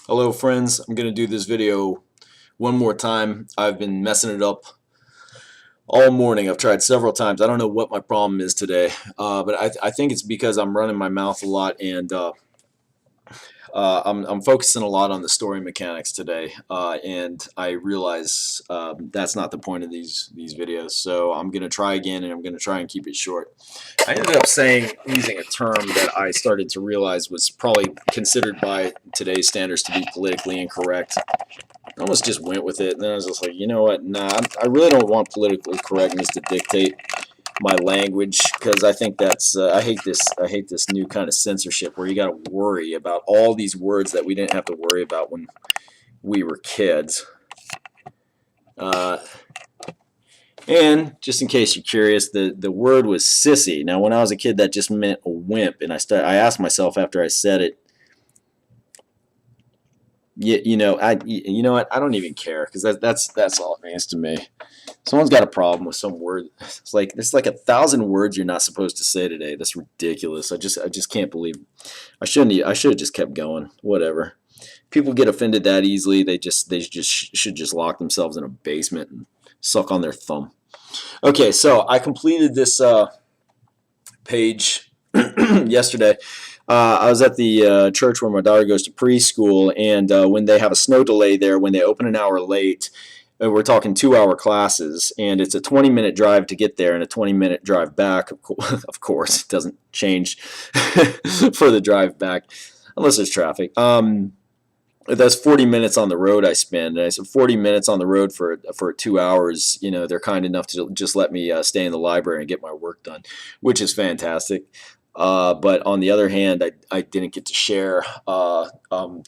Hello friends, I'm going to do this video one more time. I've been messing it up all morning. I've tried several times. I don't know what my problem is today, but I think it's because I'm running my mouth a lot and I'm focusing a lot on the story mechanics today, and I realize that's not the point of these videos. So I'm going to try again, and I'm going to try and keep it short. I ended up using a term that I started to realize was probably considered by today's standards to be politically incorrect. I almost just went with it, and then I was just like, you know what? Nah, I really don't want political correctness to dictate my language, because I think that's I hate this new kind of censorship where you got to worry about all these words that we didn't have to worry about when we were kids. And just in case you're curious, the word was sissy. Now, when I was a kid, that just meant a wimp, and I asked myself after I said it, you know what? I don't even care, because that's all it means to me. Someone's got a problem with some word. It's like there's like 1,000 words you're not supposed to say today. That's ridiculous. I just can't believe. I should have just kept going. Whatever. People get offended that easily. They should just lock themselves in a basement and suck on their thumb. Okay, so I completed this page yesterday. I was at the church where my daughter goes to preschool, and when they have a snow delay there, when they open an hour late, we're talking 2-hour classes, and it's a 20-minute drive to get there and a 20-minute drive back. Of course, it doesn't change for the drive back unless there's traffic. That's 40 minutes on the road I spend, and I said 40 minutes on the road for 2 hours. You know, they're kind enough to just let me stay in the library and get my work done, which is fantastic. But on the other hand, I didn't get to share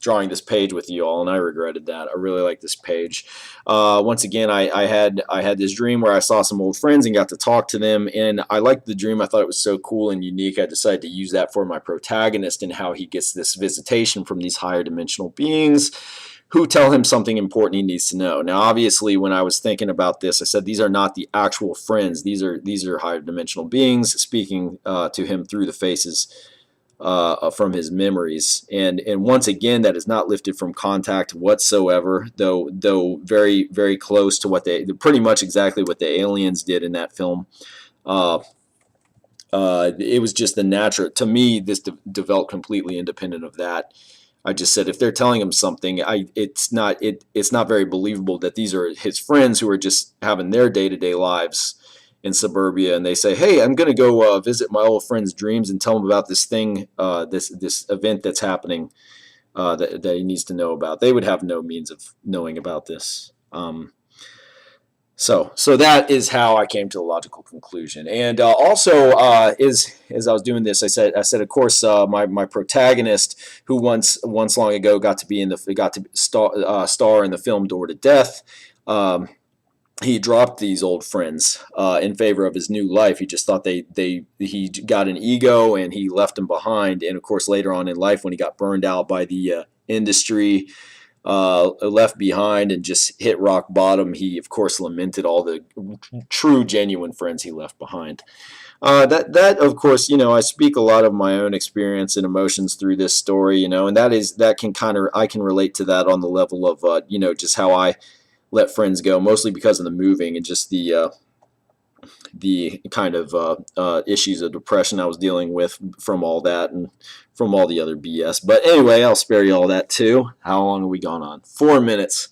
drawing this page with you all, and I regretted that. I really like this page. Once again, I had this dream where I saw some old friends and got to talk to them, and I liked the dream. I thought it was so cool and unique. I decided to use that for my protagonist and how he gets this visitation from these higher dimensional beings who tell him something important he needs to know. Now, obviously, when I was thinking about this, I said these are not the actual friends. These are higher dimensional beings speaking to him through the faces from his memories. And once again, that is not lifted from contact whatsoever, though very, very close to what pretty much exactly what the aliens did in that film. It was just the natural. To me, this developed completely independent of that. I just said if they're telling him something, it's not very believable that these are his friends who are just having their day-to-day lives in suburbia, and they say, "Hey, I'm going to go visit my old friend's dreams and tell him about this thing, this event that's happening that he needs to know about." They would have no means of knowing about this. So that is how I came to the logical conclusion. And also, as I was doing this, I said, of course, my protagonist, who once long ago got to star in the film Door to Death, he dropped these old friends in favor of his new life. He just thought he got an ego and he left them behind. And of course, later on in life, when he got burned out by the industry, left behind and just hit rock bottom, he of course lamented all the true genuine friends he left behind. That of course, I speak a lot of my own experience and emotions through this story, and I can relate to that on the level of just how I let friends go, mostly because of the moving and just the kind of issues of depression I was dealing with from all that and from all the other BS. But anyway, I'll spare you all that too. How long have we gone on? 4 minutes.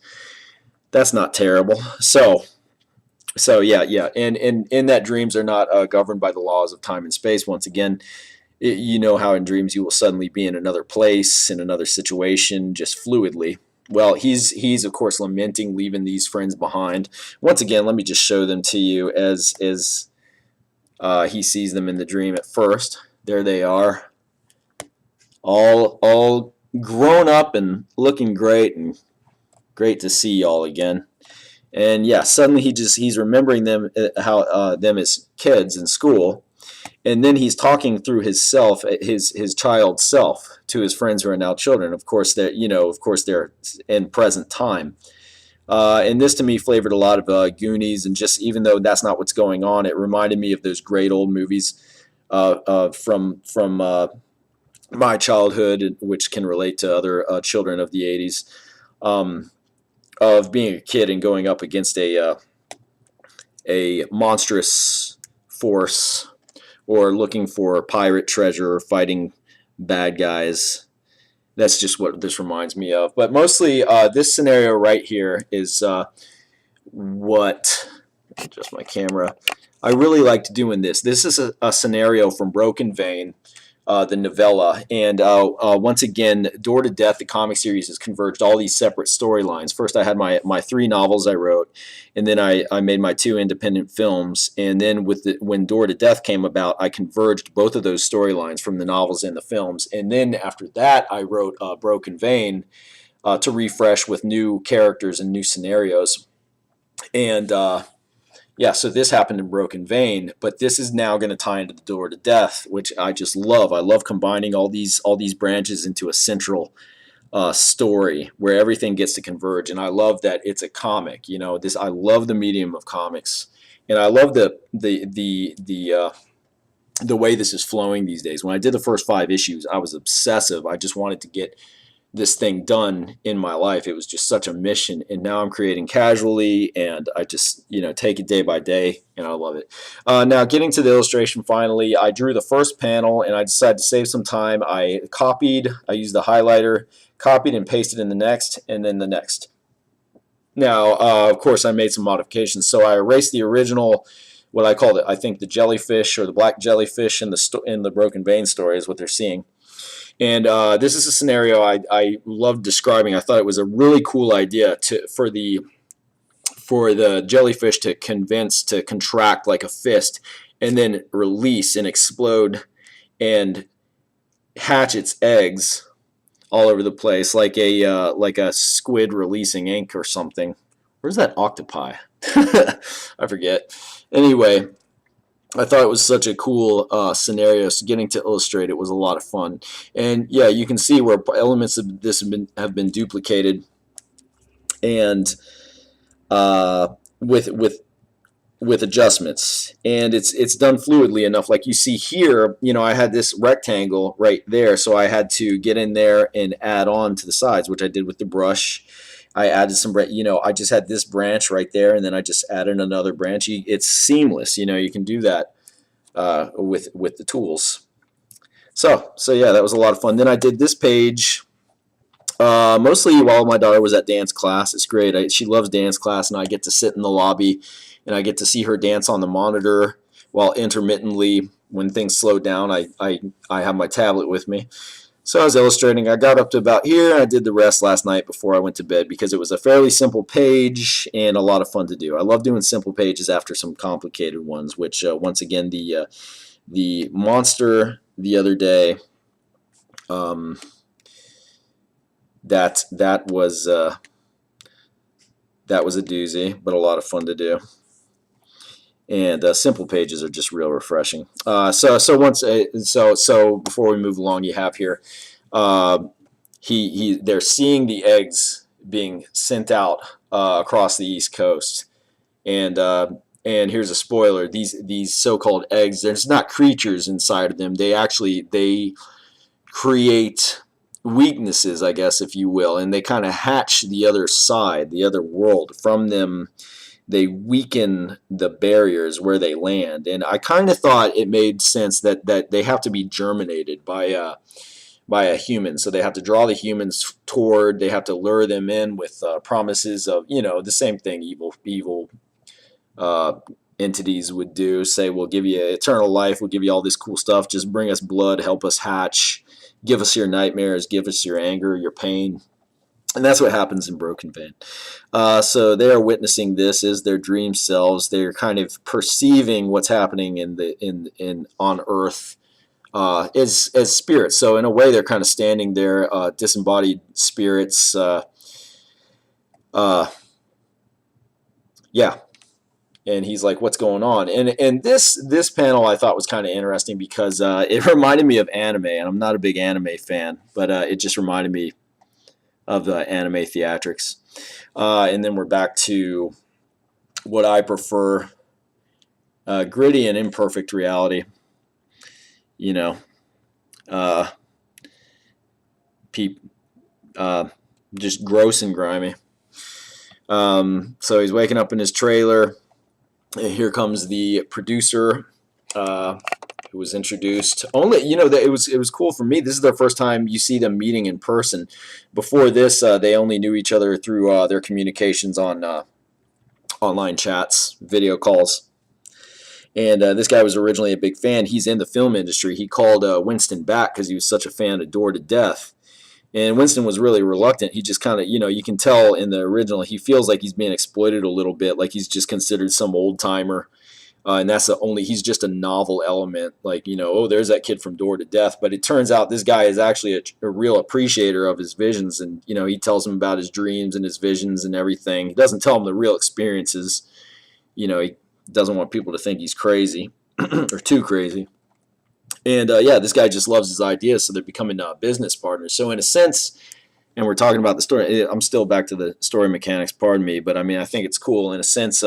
That's not terrible. So yeah. And in that dreams are not governed by the laws of time and space. Once again, you know how in dreams you will suddenly be in another place, in another situation, just fluidly. Well, he's of course lamenting leaving these friends behind. Once again, let me just show them to you as he sees them in the dream at first. There they are all grown up and looking great, and great to see y'all again. And yeah, suddenly he's remembering them, how them as kids in school, and then he's talking through his self, his child self, to his friends who are now children. Of course, they're in present time. And this to me flavored a lot of Goonies, and just even though that's not what's going on, it reminded me of those great old movies from my childhood, which can relate to other children of the '80s, um, of being a kid and going up against a monstrous force, or looking for pirate treasure, or fighting bad guys. That's just what this reminds me of. But mostly, this scenario right here is what. Adjust my camera. I really liked doing this. This is a scenario from Broken Vein, the novella. And once again, Door to Death, the comic series, has converged all these separate storylines. First, I had my 3 novels I wrote, and then I made my 2 independent films. And then when Door to Death came about, I converged both of those storylines from the novels and the films. And then after that, I wrote Broken Vein to refresh with new characters and new scenarios. And yeah, so this happened in Broken Vein, but this is now going to tie into the Door to Death, which I just love. I love combining all these branches into a central story where everything gets to converge, and I love that it's a comic. I love the medium of comics, and I love the way this is flowing these days. When I did the first 5 issues, I was obsessive. I just wanted to get this thing done in my life. It was just such a mission, and now I'm creating casually, and I just take it day by day, and I love it. Now getting to the illustration, finally, I drew the first panel, and I decided to save some time. I used the highlighter, copied and pasted in the next, and then the next. Now of course I made some modifications, so I erased the original, what I called it, I think the jellyfish, or the black jellyfish in the Broken Vein story is what they're seeing. And this is a scenario I loved describing. I thought it was a really cool idea for the jellyfish to contract like a fist, and then release and explode and hatch its eggs all over the place, like a squid releasing ink or something. Where's that octopi? I forget. Anyway, I thought it was such a cool scenario, so getting to illustrate it was a lot of fun. And yeah, you can see where elements of this have been duplicated, and with adjustments, and it's done fluidly enough. Like you see here, I had this rectangle right there, so I had to get in there and add on to the sides, which I did with the brush. I added some, I just had this branch right there, and then I just added another branch. It's seamless, you can do that with the tools. So yeah, that was a lot of fun. Then I did this page mostly while my daughter was at dance class. It's great. She loves dance class, and I get to sit in the lobby, and I get to see her dance on the monitor, while intermittently, when things slow down, I have my tablet with me. So I was illustrating. I got up to about here, and I did the rest last night before I went to bed, because it was a fairly simple page and a lot of fun to do. I love doing simple pages after some complicated ones, which once again, the monster the other day, that was a doozy, but a lot of fun to do. And simple pages are just real refreshing. So before we move along, you have here they're seeing the eggs being sent out across the East Coast, and here's a spoiler: these so-called eggs, there's not creatures inside of them. They create weaknesses, I guess, if you will, and they kind of hatch the other side, the other world from them. They weaken the barriers where they land, and I kind of thought it made sense that they have to be germinated by a human. So they have to draw the humans toward. They have to lure them in with promises of the same thing evil entities would do. Say, we'll give you eternal life, we'll give you all this cool stuff. Just bring us blood, help us hatch, give us your nightmares, give us your anger, your pain. And that's what happens in Broken Vein. So they are witnessing this as their dream selves. They're kind of perceiving what's happening on Earth as spirits. So in a way, they're kind of standing there, disembodied spirits. Uh, yeah, and he's like, "What's going on?" And this panel I thought was kind of interesting because it reminded me of anime, and I'm not a big anime fan, but it just reminded me of the anime theatrics. And then we're back to what I prefer: gritty and imperfect reality. You know, uh, peep, just gross and grimy. So he's waking up in his trailer. And here comes the producer, who was introduced. Only, it was cool for me. This is the first time you see them meeting in person. Before this, they only knew each other through their communications on online chats, video calls. And this guy was originally a big fan. He's in the film industry. He called Winston back because he was such a fan of Door to Death. And Winston was really reluctant. He just kind of, you can tell in the original, he feels like he's being exploited a little bit, like he's just considered some old timer. And that's he's just a novel element. Like, oh, there's that kid from Door to Death. But it turns out this guy is actually a real appreciator of his visions. And, he tells him about his dreams and his visions and everything. He doesn't tell him the real experiences. He doesn't want people to think he's crazy or too crazy. And this guy just loves his ideas, so they're becoming business partners. So in a sense, and we're talking about the story, I'm still back to the story mechanics, pardon me, but I mean, I think it's cool in a sense.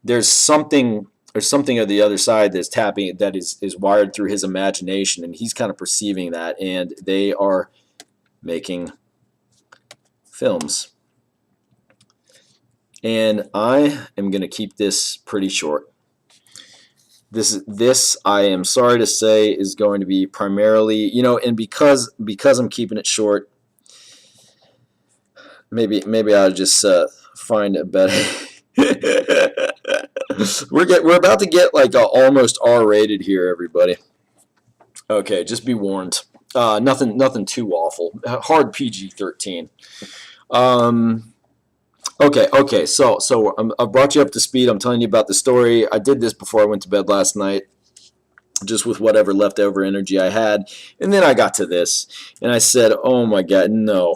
There's something of the other side that's tapping, that is wired through his imagination, and he's kind of perceiving that, and they are making films. And I am going to keep this pretty short. This I am sorry to say is going to be primarily, and because I'm keeping it short, maybe I'll just find a better. We're about to get like almost R-rated here, everybody. Okay, just be warned. Nothing too awful. Hard PG-13. Okay. So I've brought you up to speed. I'm telling you about the story. I did this before I went to bed last night, just with whatever leftover energy I had, and then I got to this, and I said, "Oh my God, no!"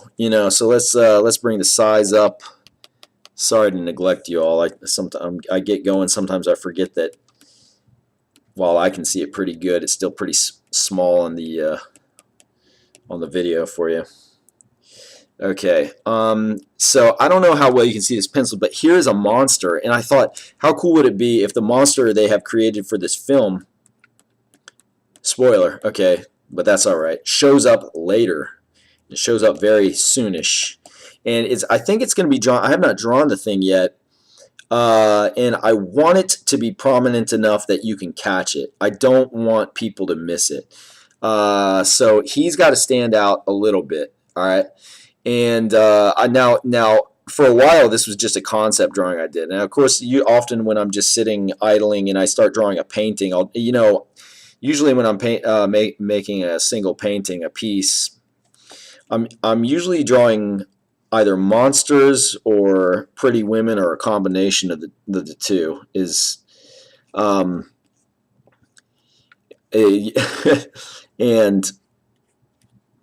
So let's bring the size up. Sorry to neglect you all. I get going. Sometimes I forget that while I can see it pretty good, it's still pretty small on the video for you. Okay, so I don't know how well you can see this pencil, but here's a monster, and I thought, how cool would it be if the monster they have created for this film, spoiler, okay, but that's all right, shows up later. It shows up very soonish, and I think it's going to be drawn. I have not drawn the thing yet, and I want it to be prominent enough that you can catch it. I don't want people to miss it, so he's got to stand out a little bit, all right? And now for a while this was just a concept drawing I did. Now of course often when I'm just sitting idling and I start drawing a painting, I'll usually when I'm making a single painting, a piece, I'm usually drawing either monsters or pretty women or a combination of the two. And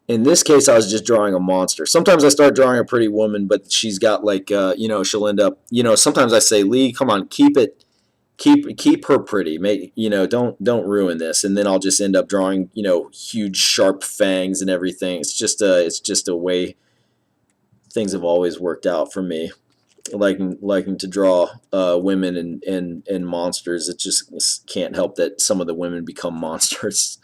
in this case, I was just drawing a monster. Sometimes I start drawing a pretty woman, but she's got like, she'll end up, sometimes I say, Lee, come on, keep her pretty. Don't ruin this. And then I'll just end up drawing, huge sharp fangs and everything. It's just a way things have always worked out for me. Liking to draw women and monsters. It just can't help that some of the women become monsters.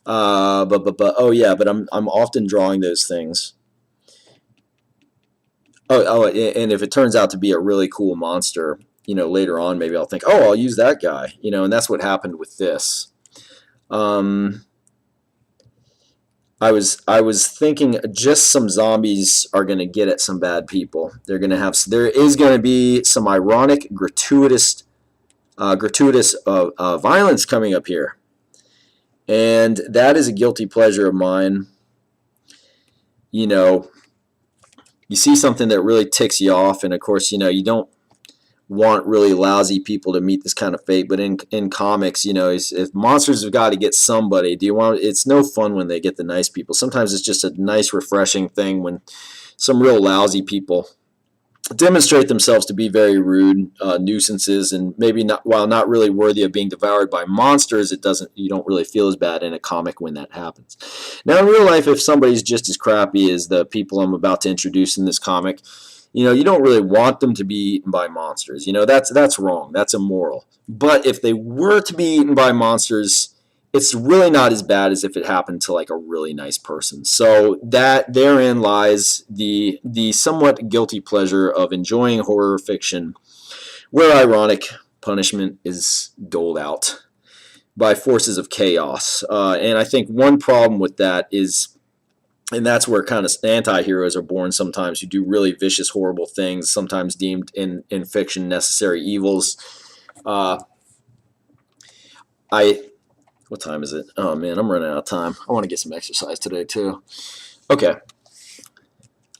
But I'm often drawing those things. And if it turns out to be a really cool monster, later on maybe I'll think, oh, I'll use that guy, and that's what happened with this. I was thinking just some zombies are going to get at some bad people. There is going to be some ironic, gratuitous violence coming up here. And that is a guilty pleasure of mine. You see something that really ticks you off, and of course, you don't want really lousy people to meet this kind of fate. But in comics, if monsters have got to get somebody, do you want? It's no fun when they get the nice people. Sometimes it's just a nice, refreshing thing when some real lousy people demonstrate themselves to be very rude nuisances, and maybe not, while not really worthy of being devoured by monsters, you don't really feel as bad in a comic when that happens. Now in real life, if somebody's just as crappy as the people I'm about to introduce in this comic, you don't really want them to be eaten by monsters. That's wrong. That's immoral. But if they were to be eaten by monsters, it's really not as bad as if it happened to like a really nice person. So that therein lies the somewhat guilty pleasure of enjoying horror fiction, where ironic punishment is doled out by forces of chaos. And I think one problem with that is, and that's where kind of anti-heroes are born sometimes, who do really vicious, horrible things, sometimes deemed in fiction necessary evils. I What time is it? Oh man, I'm running out of time. I want to get some exercise today too. Okay.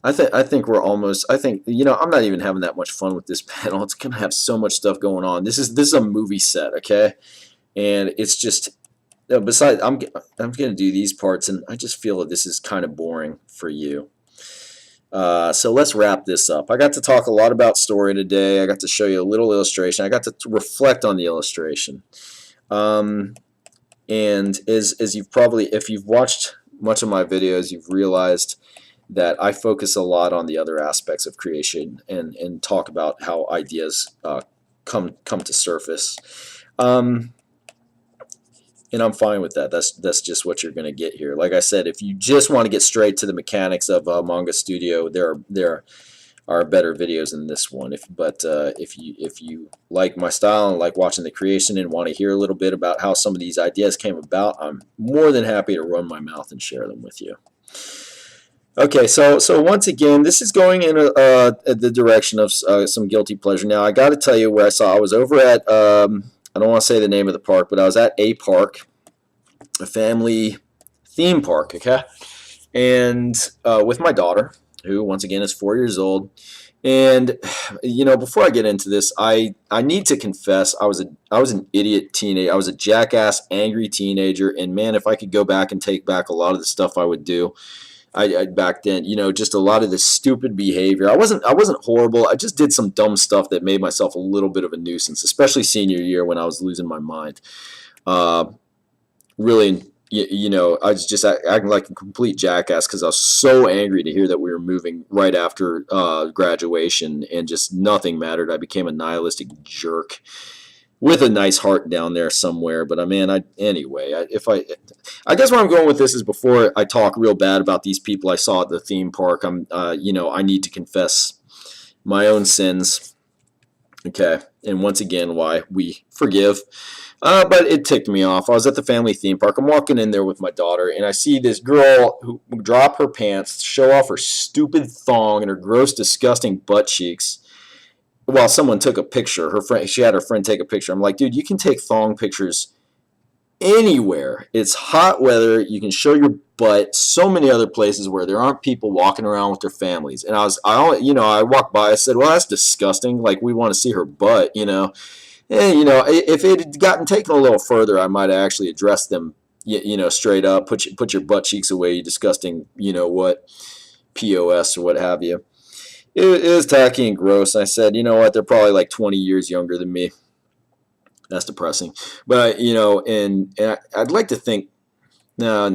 I think we're almost. I think I'm not even having that much fun with this panel. It's gonna have so much stuff going on. This is a movie set, okay? And it's just besides, I'm gonna do these parts, and I just feel that this is kind of boring for you. So let's wrap this up. I got to talk a lot about story today. I got to show you a little illustration. I got to reflect on the illustration. And as you've probably, if you've watched much of my videos, you've realized that I focus a lot on the other aspects of creation and talk about how ideas come to surface. And I'm fine with that. That's just what you're going to get here. Like I said, if you just want to get straight to the mechanics of Manga Studio, there are better videos than this one. If you like my style and like watching the creation and want to hear a little bit about how some of these ideas came about, I'm more than happy to run my mouth and share them with you. Okay, so once again, this is going in the direction of some guilty pleasure. Now, I got to tell you where I was over at, I don't want to say the name of the park, but I was at a park, a family theme park, okay? And with my daughter, who once again is 4 years old. And before I get into this, I need to confess I was an idiot teenager. I was a jackass, angry teenager. And man, if I could go back and take back a lot of the stuff I would do, I back then, just a lot of this stupid behavior. I wasn't horrible. I just did some dumb stuff that made myself a little bit of a nuisance, especially senior year when I was losing my mind. Really. I was just acting like a complete jackass because I was so angry to hear that we were moving right after graduation and just nothing mattered. I became a nihilistic jerk with a nice heart down there somewhere. But I guess where I'm going with this is, before I talk real bad about these people I saw at the theme park, I need to confess my own sins. Okay, and once again, why we forgive. But it ticked me off. I was at the family theme park. I'm walking in there with my daughter, and I see this girl who drop her pants, show off her stupid thong and her gross, disgusting butt cheeks, while someone took a picture. She had her friend take a picture. I'm like, dude, you can take thong pictures anywhere. It's hot weather. You can show your butt so many other places where there aren't people walking around with their families. And I walked by. I said, well, that's disgusting. Like, we want to see her butt, And, if it had gotten taken a little further, I might have actually addressed them, straight up. Put your butt cheeks away, you disgusting, what, POS or what have you. It was tacky and gross. I said, you know what, they're probably like 20 years younger than me. That's depressing. But, and I'd like to think, no,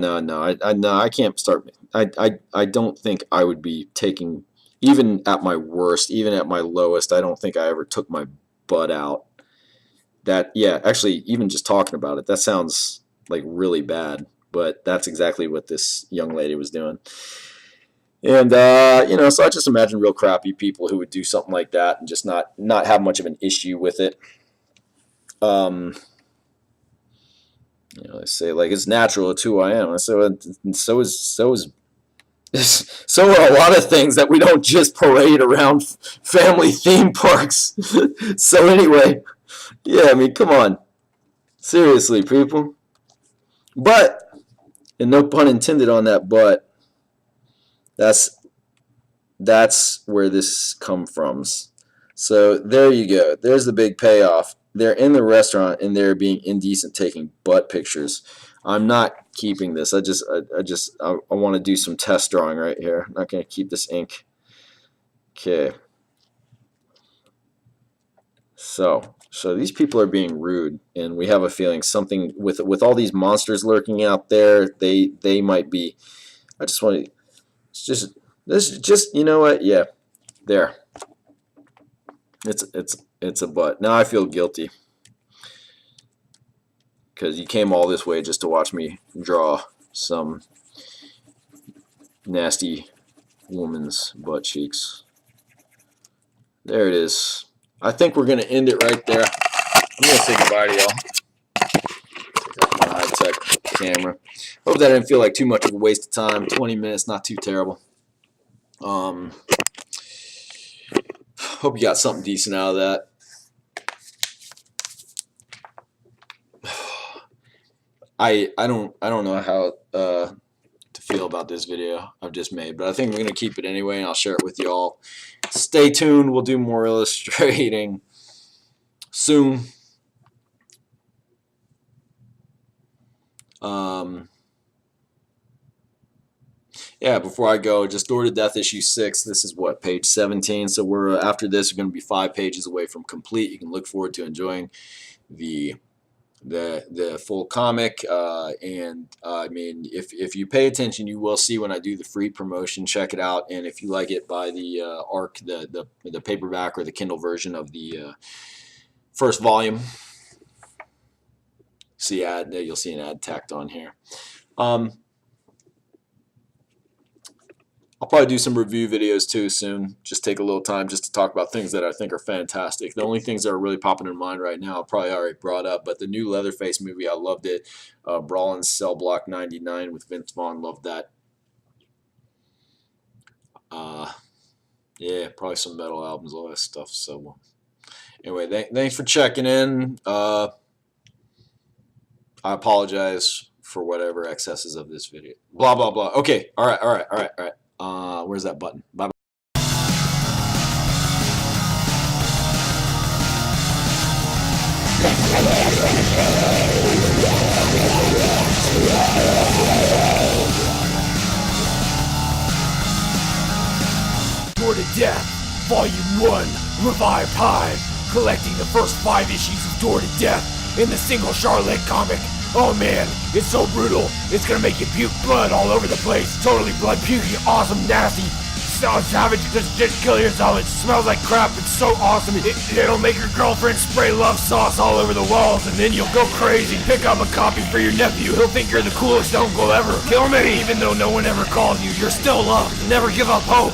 I can't start. I don't think I would be taking, even at my worst, even at my lowest, I don't think I ever took my butt out. Actually, even just talking about it, that sounds like really bad, but that's exactly what this young lady was doing. And, so I just imagine real crappy people who would do something like that and just not have much of an issue with it. They say, like, it's natural, it's who I am. So are a lot of things that we don't just parade around family theme parks. So anyway, yeah, I mean, come on. Seriously, people. But, and no pun intended on that, but that's where this come from. So there you go. There's the big payoff. They're in the restaurant and they're being indecent taking butt pictures. I'm not keeping this. I want to do some test drawing right here. I'm not going to keep this ink. Okay. So these people are being rude, and we have a feeling something with all these monsters lurking out there. They might be. I just want to. Just you know what? Yeah, there. It's a butt. Now I feel guilty because you came all this way just to watch me draw some nasty woman's butt cheeks. There it is. I think we're gonna end it right there. I'm gonna say goodbye to y'all. Take my high-tech camera. Hope that didn't feel like too much of a waste of time. 20 minutes, not too terrible. Hope you got something decent out of that. I don't know how to feel about this video I've just made, but I think we're gonna keep it anyway, and I'll share it with y'all. Stay tuned. We'll do more illustrating soon. Yeah, before I go, just Door to Death issue 6. This is what, page 17. So we're after this, we're going to be 5 pages away from complete. You can look forward to enjoying the full comic. And I mean, if you pay attention, you will see when I do the free promotion. Check it out, and if you like it, buy the ARC, the paperback or the Kindle version of the first volume. See ad, you'll see an ad tacked on here. I'll probably do some review videos too soon. Just take a little time just to talk about things that I think are fantastic. The only things that are really popping in mind right now, I probably already brought up, but the new Leatherface movie, I loved it. Brawlin's Cell Block 99 with Vince Vaughn, loved that. Yeah, probably some metal albums, all that stuff. So anyway, thanks for checking in. I apologize for whatever excesses of this video. Blah, blah, blah. Okay, all right. Where's that button? Bye-bye. Door to Death, Volume 1, Revive Hive, collecting the first 5 issues of Door to Death in the single Charlotte comic. Oh man, it's so brutal, it's gonna make you puke blood all over the place. Totally blood puking, awesome, nasty, so savage, just kill yourself. It smells like crap, it's so awesome. It'll make your girlfriend spray love sauce all over the walls, and then you'll go crazy. Pick up a copy for your nephew, he'll think you're the coolest uncle ever. Kill me, even though no one ever calls you, you're still loved. Never give up hope.